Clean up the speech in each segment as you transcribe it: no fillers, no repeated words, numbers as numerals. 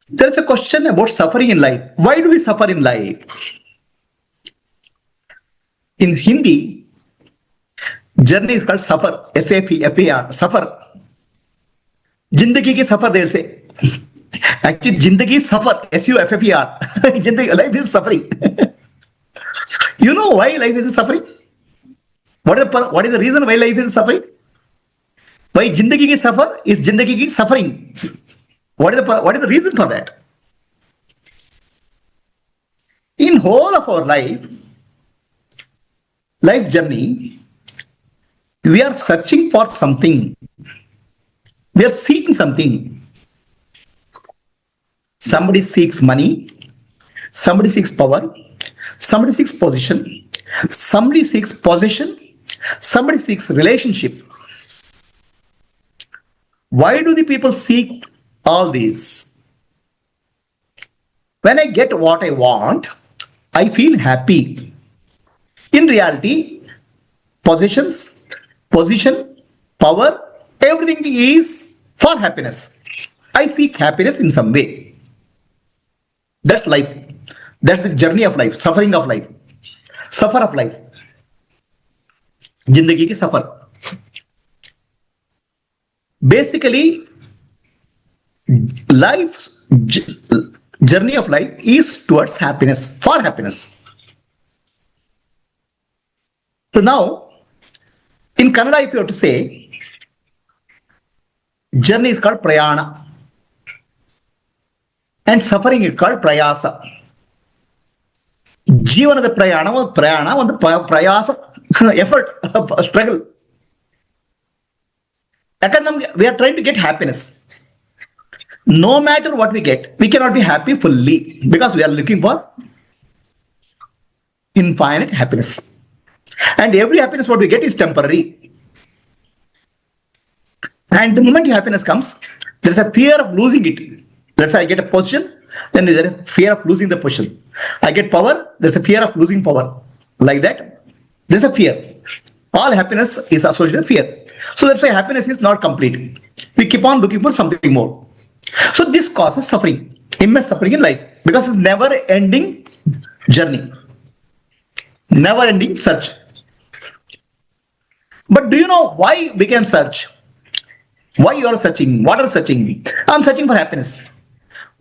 There is a question about suffering in life. Why do we suffer in life? In Hindi, journey is called suffer. S-A-F-E-R, suffer. Jindagi ki suffer, they'll say. Actually, Jindagi is suffer. S-U-F-F-E-R. Life is suffering. You know why life is suffering? What is the reason why life is suffering? Why Jindagi ki suffer is Jindagi ki suffering? What is the reason for that? In whole of our life journey, we are searching for something. We are seeking something. Somebody seeks money. Somebody seeks power. Somebody seeks position. Somebody seeks possession. Somebody seeks relationship. Why do the people seek all these? When I get what I want, I feel happy. In reality, possessions, position, power, everything is for happiness. I seek happiness in some way. That's life. That's the journey of life, suffering of life, suffer of life. Jindagi ki suffer. Basically, life, journey of life is towards happiness, for happiness. So now, in Kannada, if you have to say, journey is called prayana, and suffering is called prayasa. Jeevanada prayana, ಒಂದು ಪ್ರಯಾಸ, effort, struggle. ಯಾಕಂದ್ರೆ we are trying to get happiness. No matter what we get, we cannot be happy fully because we are looking for infinite happiness. And every happiness what we get is temporary. And the moment happiness comes, there is a fear of losing it. Let's say I get a position, then there is a fear of losing the position. I get power, there is a fear of losing power. Like that, there is a fear. All happiness is associated with fear. So that's why happiness is not complete. We keep on looking for something more. So this causes suffering, immense suffering in life, because it's never ending journey, never ending search. But do you know why we can search? Why you are searching? What are you searching? I'm searching for happiness.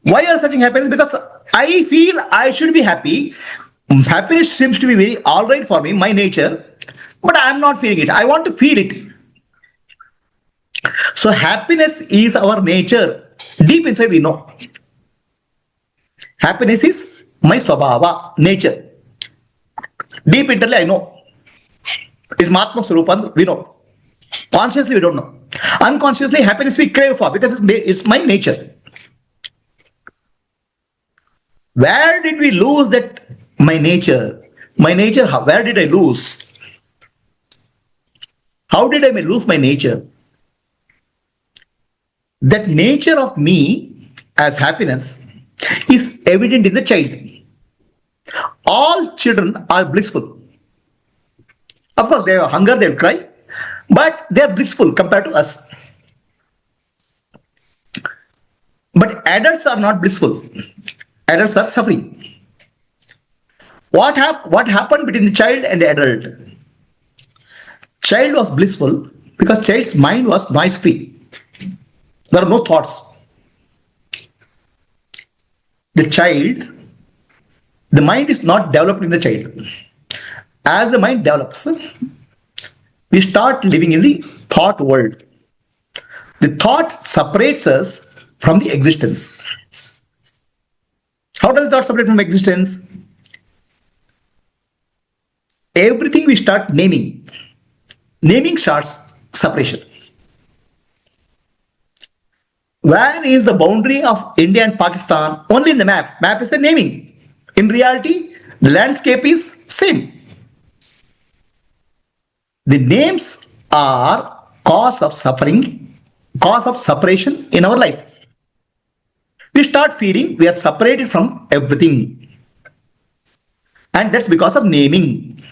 Why you are searching happiness? Because I feel I should be happy. Happiness seems to be very all right for me, my nature, but I'm not feeling it. I want to feel it. So happiness is our nature. Deep inside we know. Happiness is my swabhava, nature. Deep internally I know. It's Atma Swarupan, we know. Consciously we don't know. Unconsciously happiness we crave for because it's my nature. Where did we lose that my nature? My nature, where did I lose? How did I lose my nature? That nature of me as happiness is evident in the child. All children are blissful. Of course, they have hunger, they will cry, but they are blissful compared to us. But adults are not blissful. Adults are suffering. What happened between the child and the adult? Child was blissful because child's mind was noise free. There are no thoughts. The mind is not developed in the child. As the mind develops, we start living in the thought world. The thought separates us from the existence. How does the thought separate from existence? Everything we start naming. Naming starts separation. Where is the boundary of India and Pakistan? Only in the map. Map is the naming. In reality, the landscape is same. The names are cause of suffering, cause of separation in our life. We start feeling we are separated from everything. And that's because of naming.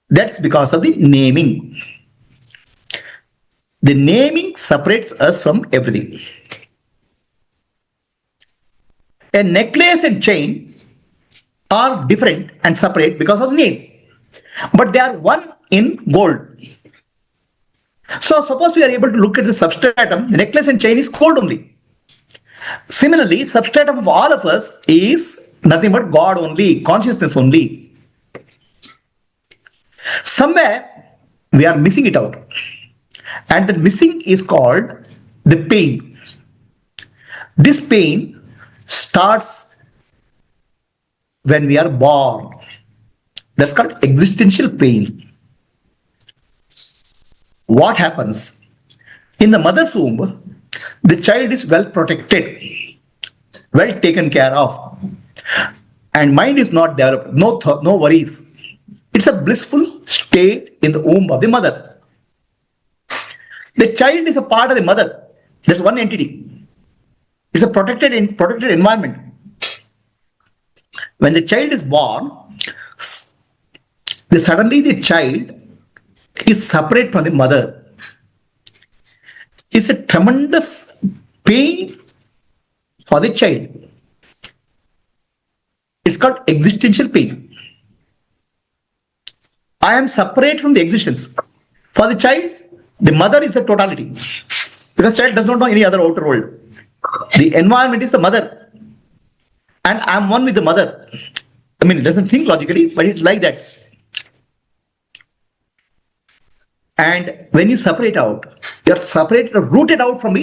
That's because of the naming. The naming separates us from everything. A necklace and chain are different and separate because of the name, but they are one in gold. So suppose we are able to look at the substratum, the necklace and chain is gold only. Similarly, substratum of all of us is nothing but God only, consciousness only. Somewhere we are missing it out, and the missing is called the pain. This pain starts when we are born. That's called existential pain. What happens? In the mother's womb, the child is well protected, well taken care of, and mind is not developed, no worries. It's a blissful state in the womb of the mother. The child is a part of the mother. There's one entity. It's a protected environment. When the child is born, suddenly the child is separate from the mother. It's a tremendous pain for the child. It's called existential pain. I am separate from the existence. For the child, the mother is the totality. Because child does not know any other outer world. The environment is the mother. And I am one with the mother. I mean, it doesn't think logically, but it's like that. And when you separate out, you're separated or rooted out from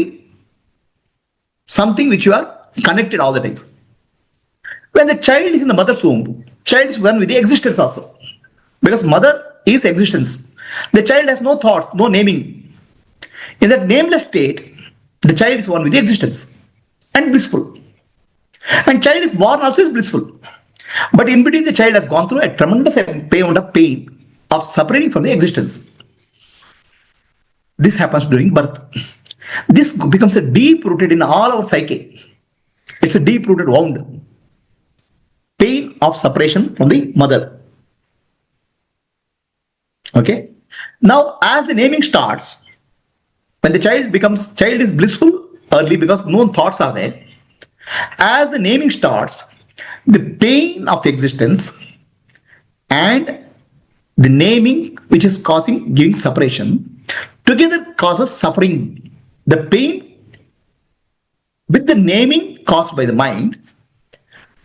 something which you are connected all the time. When the child is in the mother's womb, child is one with the existence also. Because mother is existence. The child has no thoughts, no naming. In that nameless state, the child is one with the existence and blissful. And child is born also is blissful. But in between, the child has gone through a tremendous amount of pain of separating from the existence. This happens during birth. This becomes a deep-rooted in all our psyche. It's a deep-rooted wound. Pain of separation from the mother. Okay? Now, as the naming starts, when the child is blissful early because no thoughts are there. As the naming starts, the pain of existence and the naming which is giving separation together causes suffering. The pain with the naming caused by the mind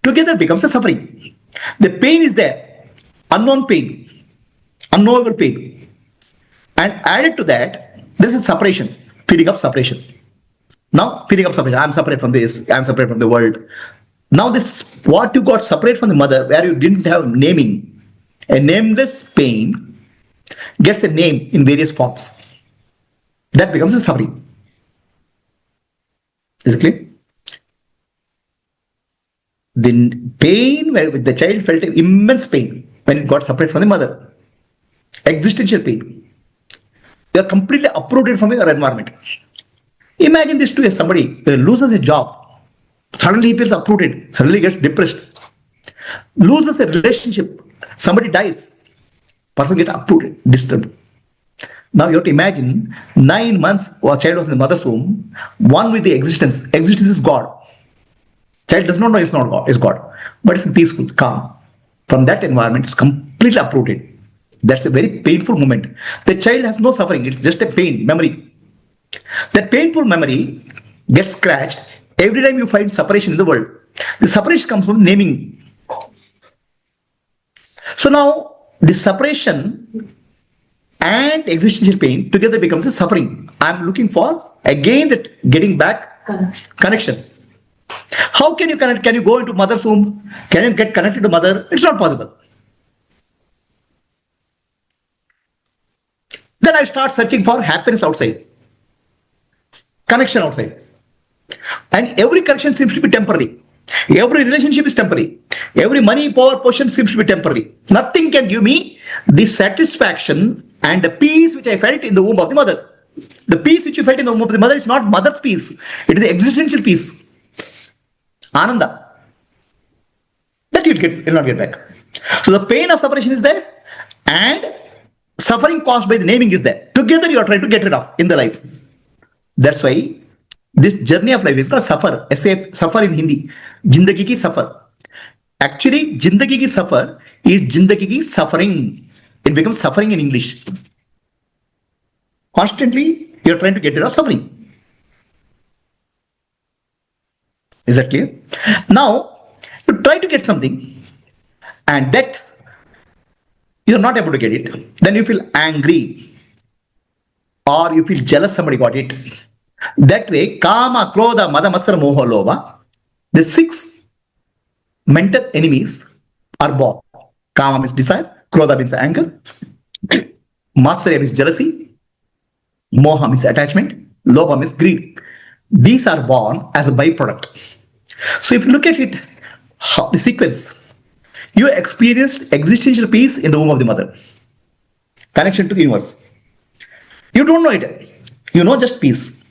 together becomes a suffering. The pain is there, unknown pain, unknowable pain. And added to that, this is separation, feeling of separation. Now, feeling of separation, I'm separate from this, I'm separate from the world. Now this, what you got separate from the mother, where you didn't have naming, a nameless pain gets a name in various forms. That becomes a suffering. Is it clear? The pain where the child felt immense pain when it got separate from the mother. Existential pain. You are completely uprooted from your environment. Imagine this to somebody who loses a job. Suddenly he feels uprooted. Suddenly gets depressed. Loses a relationship. Somebody dies. Person gets uprooted, disturbed. Now you have to imagine 9 months a child was in the mother's womb, one with the existence. Existence is God. Child does not know it's not God, it's God. But it's peaceful, calm. From that environment, it's completely uprooted. That's a very painful moment. The child has no suffering, it's just a pain, memory. That painful memory gets scratched every time you find separation in the world. The separation comes from naming. So now, the separation and existential pain together becomes a suffering. I'm looking for, again, that getting back connection. How can you connect? Can you go into mother's womb? Can you get connected to mother? It's not possible. Then I start searching for happiness outside. Connection outside. And every connection seems to be temporary. Every relationship is temporary. Every money, power, position seems to be temporary. Nothing can give me the satisfaction and the peace which I felt in the womb of the mother. The peace which you felt in the womb of the mother is not mother's peace. It is the existential peace. Ananda. That you'll not get back. So the pain of separation is there, and suffering caused by the naming is there. Together you are trying to get rid of in the life. That's why this journey of life is called suffer. SF, suffer in Hindi. Jindagi ki suffer. Actually, jindagi ki suffer is jindagi ki suffering. It becomes suffering in English. Constantly, you are trying to get rid of suffering. Is that clear? Now, you try to get something and that you are not able to get it. Then you feel angry or you feel jealous somebody got it. That way, kama, krodha, mada, matsara, moha, lobha, the 6 mental enemies are born. Kama means desire, krodha means anger, matsara means jealousy, moha means attachment, lobha means greed. These are born as a byproduct. So if you look at it, the sequence, you experienced existential peace in the womb of the mother, connection to the universe. You don't know it. You know just peace.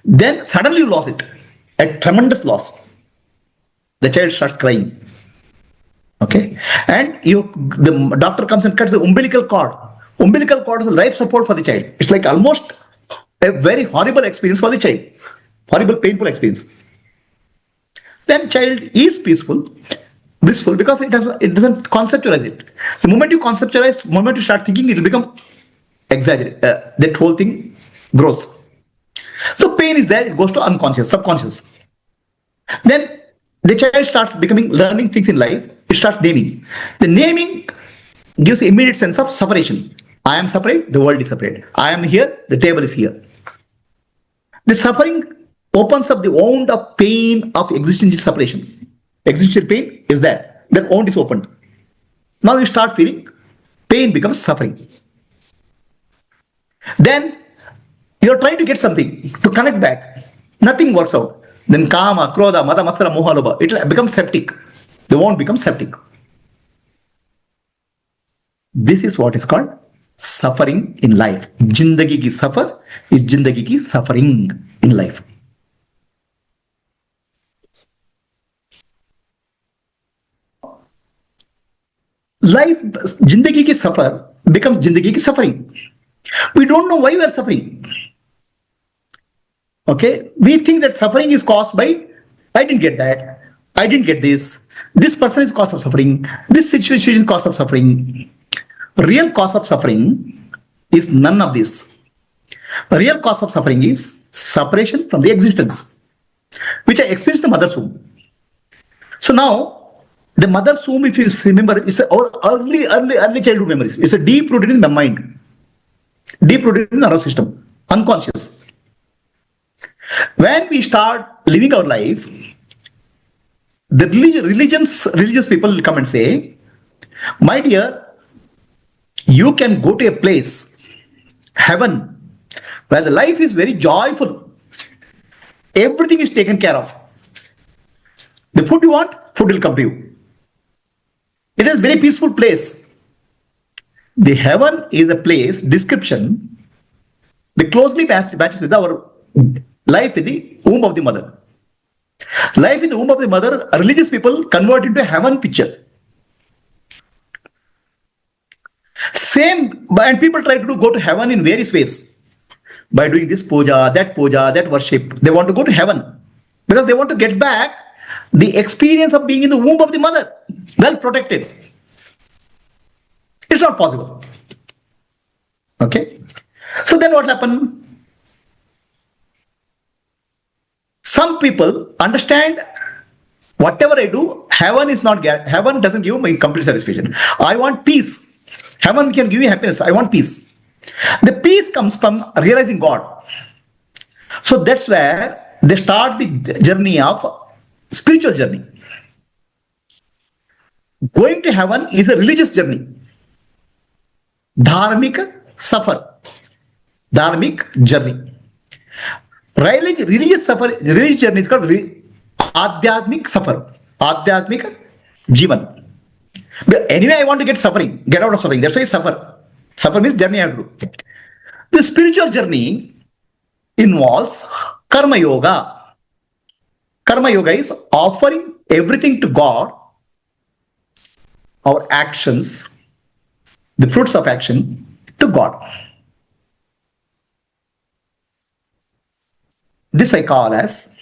Then suddenly you lost it. A tremendous loss. The child starts crying. Okay. And the doctor comes and cuts the umbilical cord. Umbilical cord is life support for the child. It's like almost a very horrible experience for the child. Horrible, painful experience. Then child is peaceful, blissful, because it doesn't conceptualize it. The moment you conceptualize, the moment you start thinking, it will become exaggerated. That whole thing grows. So pain is there, it goes to unconscious, subconscious. Then the child starts learning things in life, it starts naming. The naming gives immediate sense of separation. I am separate, the world is separate. I am here, the table is here. The suffering opens up the wound of pain of existential separation. Existential pain is there. That wound is opened. Now you start feeling pain becomes suffering. Then you are trying to get something to connect back. Nothing works out. Then kama, krodha, mada, matsara, moha, lobha. It becomes septic. The wound becomes septic. This is what is called suffering in life. Jindagi ki suffer is jindagi ki suffering in life. Life, jindagi ki suffer becomes jindagi ki suffering. We don't know why we are suffering. Okay, we think that suffering is caused by, I didn't get that, I didn't get this person is cause of suffering, this situation is cause of suffering. Real cause of suffering is none of this. Real cause of suffering is separation from the existence, which I experienced in the mother's womb. So now, the mother's womb, if you remember, is our early childhood memories. It's a deep rooted in the mind, deep rooted in the nervous system, unconscious. When we start living our life, the religious people will come and say, my dear, you can go to a place, heaven, where the life is very joyful. Everything is taken care of. The food you want, food will come to you. It is a very peaceful place. The heaven is a place, description, the closely matches with our life in the womb of the mother. Life in the womb of the mother, religious people convert into a heaven picture. Same, and people try to go to heaven in various ways. By doing this puja, that worship. They want to go to heaven because they want to get back the experience of being in the womb of the mother, well protected. It's not possible. Okay. So then what happened? Some people understand whatever I do, heaven doesn't give me complete satisfaction. I want peace. Heaven can give me happiness. I want peace. The peace comes from realizing God. So that's where they start the journey of spiritual journey. Going to heaven is a religious journey. Dharmik suffer. Dharmic journey. Religious journey is called Adhyatmic suffer. Adhyatmic Jivan. But anyway, I want to get out of suffering. That's why I suffer. Suffer means journey I have to do. The spiritual journey involves Karma Yoga. Karma Yoga is offering everything to God, our actions, the fruits of action, to God. This I call as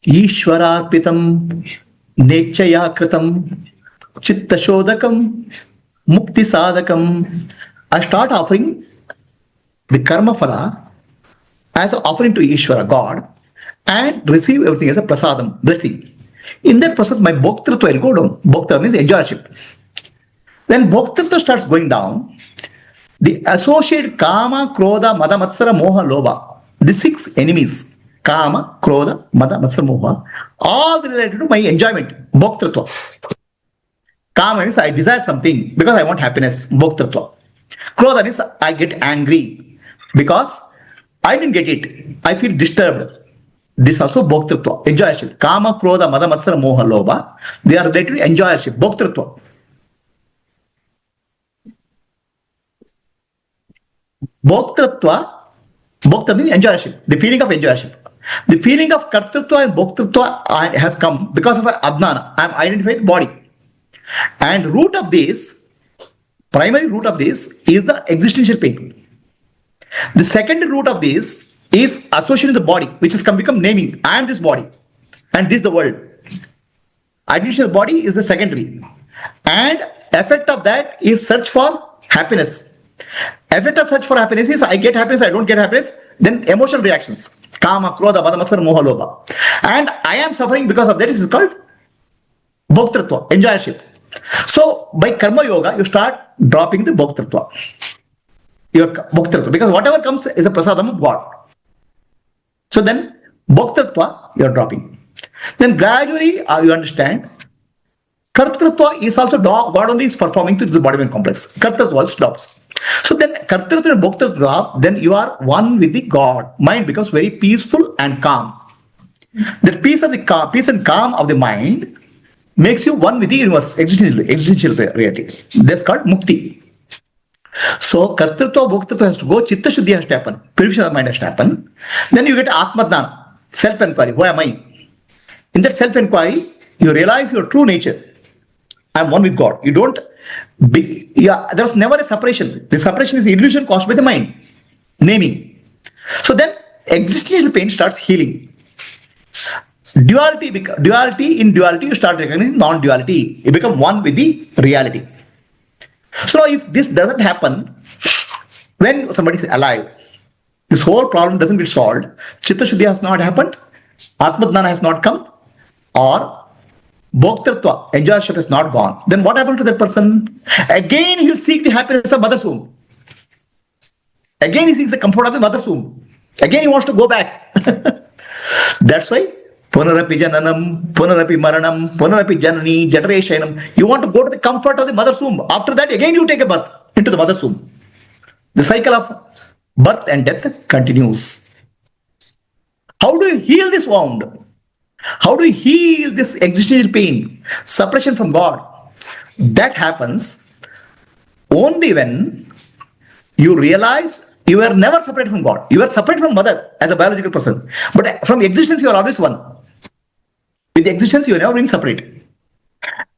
Ishwararpitam Nechaya Kritam Chitta Shodakam Mukti Sadakam. I start offering the karma phala as an offering to Ishvara, God, and receive everything as a prasadam, blessing. In that process, my bhoktrutva will go down. Bhokta means enjoyership. When bhoktrutva starts going down, the associated kama, krodha, mada, matsara, moha, lobha, the 6 enemies, kama, krodha, mada, matsara, moha, all related to my enjoyment, bhoktrutva. Kama means I desire something because I want happiness, bhoktrutva. Krodha means I get angry because I didn't get it. I feel disturbed. This also bhoktrutva, enjoyership. Kama, krodha, mada, matsara, moha, lobha, they are related to enjoyership, bhoktrutva. Bhokta means enjoyership, the feeling of enjoyership. The feeling of kartrutva and bhoktrutva has come because of adnana. I am identified with body. And root of this, primary root of this is the existential pain. The second root of this is associated with the body, which has become naming. I am this body and this is the world. Identification of the body is the secondary. And effect of that is search for happiness. Effect of search for happiness is I get happiness, I don't get happiness, then emotional reactions. Kama, krodha, mada, matsara, moha, lobha. And I am suffering because of that. This is called bhoktrutva, enjoyership. So by karma yoga, you start dropping the bhoktrutva. Your bhoktrutva, because whatever comes is a prasadam of God. So then bhoktrutva you are dropping. Then gradually you understand kartrutva is also God only is performing to the body mind complex. Kartrutva stops. So then kartrutva and bhoktrutva drop, then you are one with the God. Mind becomes very peaceful and calm. The peace and calm of the mind makes you one with the universe, existential reality. That's called mukti. So kartrutva, bhoktrutva has to go, chitta shuddhi has to happen, purification of the mind has to happen. Then you get Atma Dhyana, self-enquiry. Who am I? In that self-enquiry, you realize your true nature. I am one with God. You don't there's never a separation. The separation is the illusion caused by the mind, naming. So then existential pain starts healing. Duality, you start recognizing non-duality. You become one with the reality. So if this doesn't happen, when somebody is alive, this whole problem doesn't get solved. Chitta Shuddhi has not happened, Atma Dhyana has not come, or bhoktrutva, enjoyership has not gone. Then what happens to that person? Again he will seek the happiness of mother's womb. Again he seeks the comfort of the mother's womb. Again he wants to go back. That's why punarapi jananam, punarapi maranam, punarapi janani, jatare shayanam. You want to go to the comfort of the mother's womb. After that again you take a birth into the mother's womb. The cycle of birth and death continues. How do you heal this wound? How do you heal this existential pain, separation from God? That happens only when you realize you were never separated from God. You were separated from mother as a biological person. But from existence, you are always one. With existence, you have never been separate.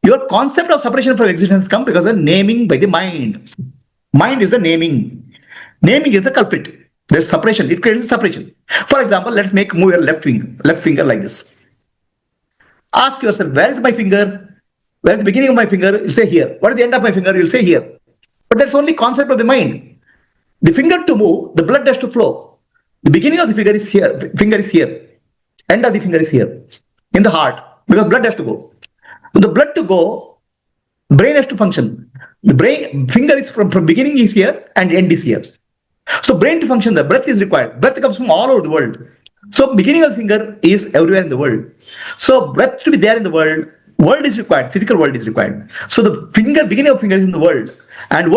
Your concept of separation from existence comes because of naming by the mind. Mind is the naming. Naming is the culprit. There's separation. It creates a separation. For example, let's move your left finger like this. Ask yourself, where is my finger? Where is the beginning of my finger? You'll say here. What is the end of my finger? You'll say here. But that's only concept of the mind. The finger to move, the blood has to flow. The beginning of the finger is here. End of the finger is here. In the heart. Because blood has to go. For the blood to go, brain has to function. The finger is from beginning is here and end is here. So brain to function, the breath is required. Breath comes from all over the world. So beginning of the finger is everywhere in the world. So breath to be there in the world is required. Physical world is required. So the beginning of finger is in the world. And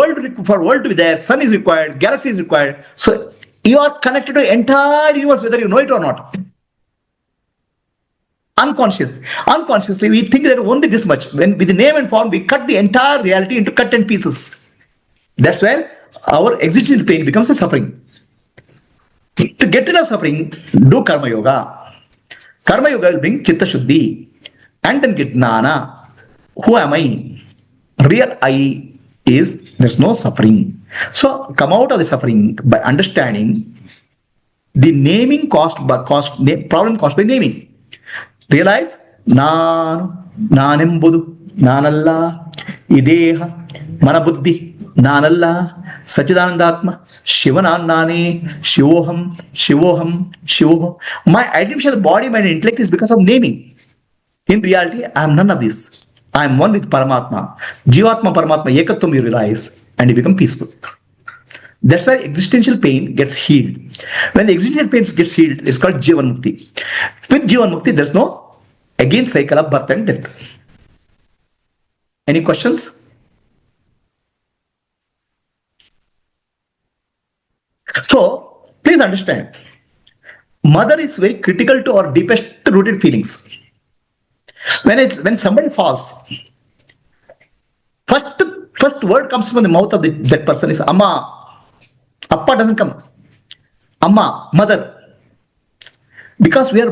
for world to be there, sun is required, galaxy is required. So you are connected to the entire universe, whether you know it or not. Unconsciously, we think that only this much. When with the name and form, we cut the entire reality into cut and pieces. That's where our existential pain becomes a suffering. To get rid of suffering, do karma yoga. Karma yoga will bring chitta shuddhi and then get jnana. Who am I? Real I is there's no suffering. So come out of the suffering by understanding the naming problem caused by naming. Realize ನಾನೆಂಬುದು ನಾನಲ್ಲ ಈ ದೇಹ ಮನಬುದ್ಧಿ ನಾನಲ್ಲ ಸಚ್ಚಿದಾನಂದಾತ್ಮ ಶಿವನಾನೇ ಶಿವೋಹಂ ಶಿವೋಹಂ ಶಿವೋಹಂ. My identification of the body, mind, and intellect is because of naming. In reality, I am none of this. I am one with Paramatma. Jivatma Paramatma Ekatvam you realize and you become peaceful. That's why existential pain gets healed. When the existential pain gets healed, it's called Jivan Mukti. With Jivan Mukti, there's no again cycle of birth and death. Any questions? So, please understand, mother is very critical to our deepest rooted feelings. When somebody falls, first word comes from the mouth of that person is Amma. Appa doesn't come. Amma, mother. Because we are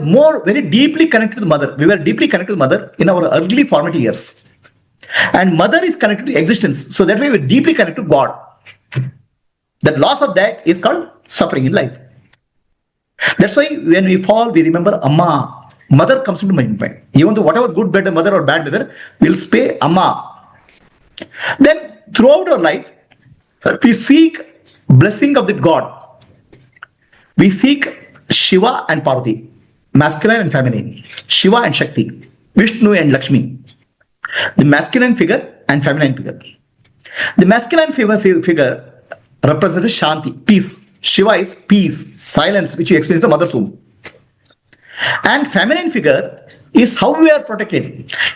very deeply connected to the mother. We were deeply connected to the mother in our early formative years. And mother is connected to existence. So that way we're deeply connected to God. The loss of that is called suffering in life. That's why when we fall, we remember Amma. Mother comes into my mind. Even though whatever good better mother or bad mother, we'll say Amma. Then throughout our life, we seek blessing of that God. We seek Shiva and Parvati, masculine and feminine, Shiva and Shakti, Vishnu and Lakshmi, the masculine figure and feminine figure. The masculine figure represents Shanti, peace. Shiva is peace, silence, which you experience in the mother's womb. And feminine figure is how we are protected.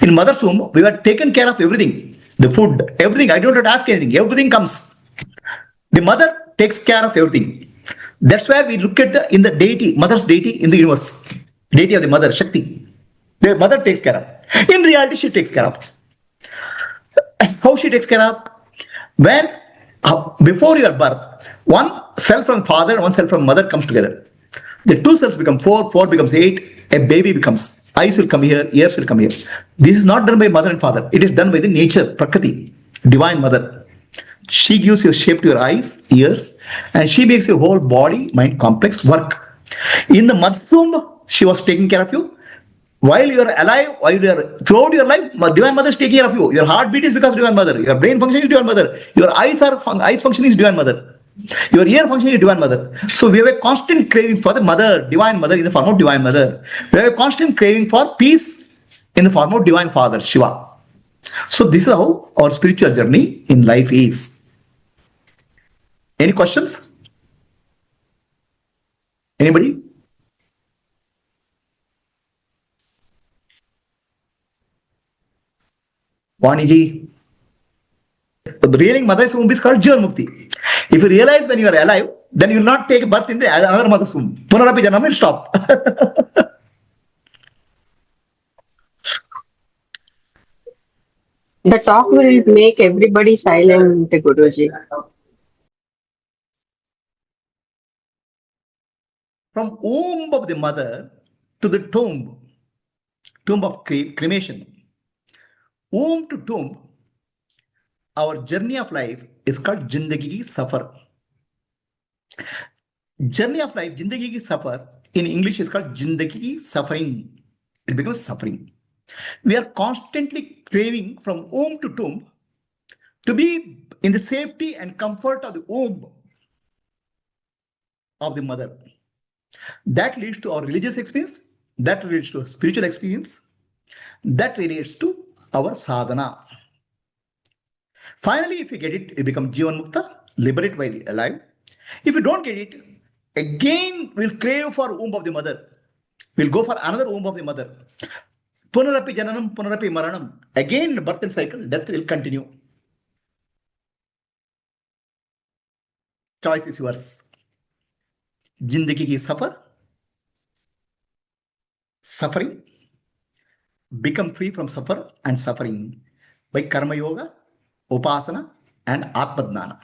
In mother's womb, we were taken care of everything, the food, everything. I don't have to ask anything. Everything comes. The mother takes care of everything. That's where we look at in the deity, mother's deity in the universe, deity of the mother, Shakti. The mother takes care of. In reality, she takes care of. How she takes care of? When before your birth, one cell from father and one cell from mother comes together. The two cells become four becomes 8, a baby becomes. Eyes will come here, ears will come here. This is not done by mother and father. It is done by the nature, Prakriti, divine mother. She gives you shape to your eyes, ears, and she makes your whole body, mind complex work. In the mother's womb, she was taking care of you. While you are alive, throughout your life, divine mother is taking care of you. Your heartbeat is because of divine mother. Your brain function is divine mother. Your eyes function is divine mother. Your ear function is divine mother. So we have a constant craving for the mother, divine mother in the form of divine mother. We have a constant craving for peace in the form of divine father, Shiva. So this is how our spiritual journey in life is. Any questions? Anybody? Vaniji. The real mother's womb is called Jivan Mukti. If you realize when you are alive, then you will not take birth in another mother's womb. Punarapi Janam will stop. The talk will make everybody silent, Guruji. From womb of the mother to the tomb of cremation, womb to tomb, our journey of life is called Jindagi Ki Safar. Journey of life, Jindagi Ki Safar, in English is called Jindagi Ki Suffering. It becomes suffering. We are constantly craving from womb to tomb to be in the safety and comfort of the womb of the mother. That leads to our religious experience, that leads to spiritual experience, that relates to our sadhana. Finally, if you get it, you become Jivan Mukta, liberate while alive. If you don't get it, again we'll crave for womb of the mother. We'll go for another womb of the mother. Punarapi Jananam, Punarapi Maranam. Again, the birth and cycle, death will continue. Choice is yours. Jindagi ki safar, suffering, become free from suffer and suffering by karma yoga, upasana and atma dhnana.